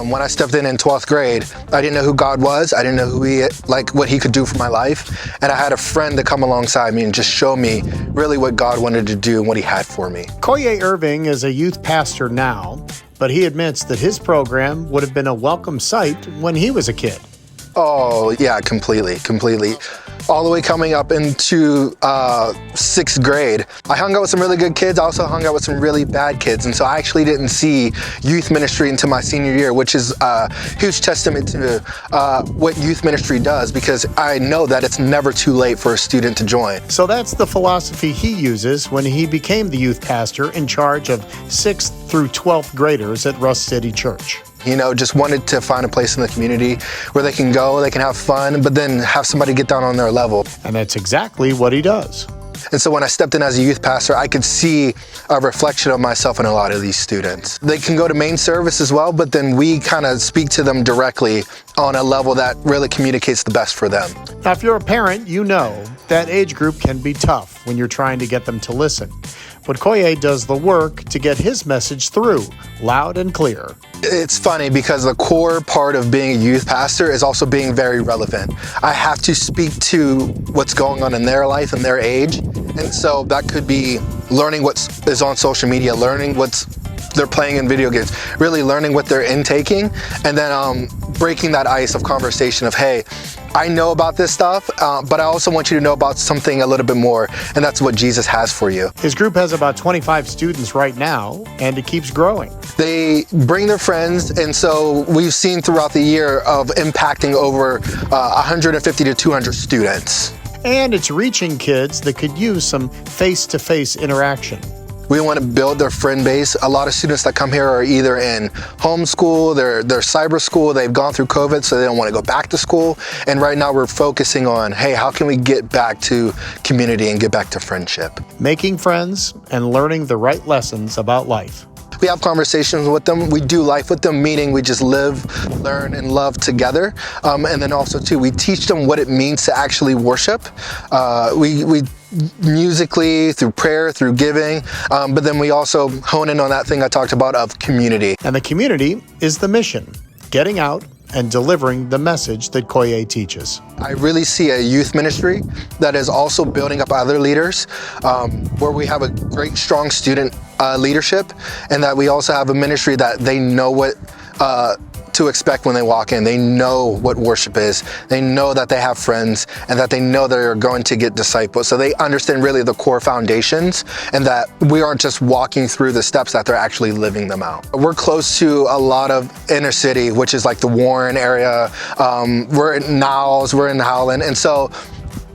When I stepped in 12th grade, I didn't know who God was. I didn't know what he could do for my life. And I had a friend to come alongside me and just show me really what God wanted to do and what he had for me. Koyae Irving is a youth pastor now, but he admits that his program would have been a welcome sight when he was a kid. Oh, yeah, completely. All the way coming up into 6th grade, I hung out with some really good kids. I also hung out with some really bad kids. And so I actually didn't see youth ministry until my senior year, which is a huge testament to what youth ministry does, because I know that it's never too late for a student to join. So that's the philosophy he uses when he became the youth pastor in charge of 6th through 12th graders at Rust City Church. You know, just wanted to find a place in the community where they can go, they can have fun, but then have somebody get down on their level. And that's exactly what he does. And so when I stepped in as a youth pastor, I could see a reflection of myself in a lot of these students. They can go to main service as well, but then we kind of speak to them directly on a level that really communicates the best for them. Now, if you're a parent, you know that age group can be tough when you're trying to get them to listen. But Koyae does the work to get his message through, loud and clear. It's funny because the core part of being a youth pastor is also being very relevant. I have to speak to what's going on in their life and their age. And so that could be learning what is on social media, learning they're playing in video games, really learning what they're intaking, and then breaking that ice of conversation of, hey, I know about this stuff, but I also want you to know about something a little bit more, and that's what Jesus has for you. His group has about 25 students right now, and it keeps growing. They bring their friends, and so we've seen throughout the year of impacting over 150 to 200 students. And it's reaching kids that could use some face-to-face interaction. We want to build their friend base. A lot of students that come here are either in homeschool, they're cyber school, they've gone through COVID, so they don't want to go back to school. And right now we're focusing on, hey, how can we get back to community and get back to friendship? Making friends and learning the right lessons about life. We have conversations with them. We do life with them, meaning we just live, learn, and love together. And then also, too, we teach them what it means to actually worship. We musically, through prayer, through giving, but then we also hone in on that thing I talked about of community. And the community is the mission, getting out and delivering the message that Koyae teaches. I really see a youth ministry that is also building up other leaders, where we have a great, strong student leadership, and that we also have a ministry that they know what to expect when they walk in. They know what worship is. They know that they have friends, and that they know they're going to get disciples. So they understand really the core foundations, and that we aren't just walking through the steps, that they're actually living them out. We're close to a lot of inner city, which is like the Warren area. We're in Niles, we're in Howland. And so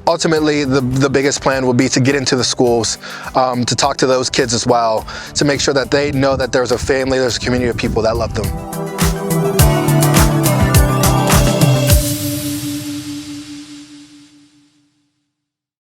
ultimately, the biggest plan will be to get into the schools, to talk to those kids as well, to make sure that they know that there's a family, there's a community of people that love them.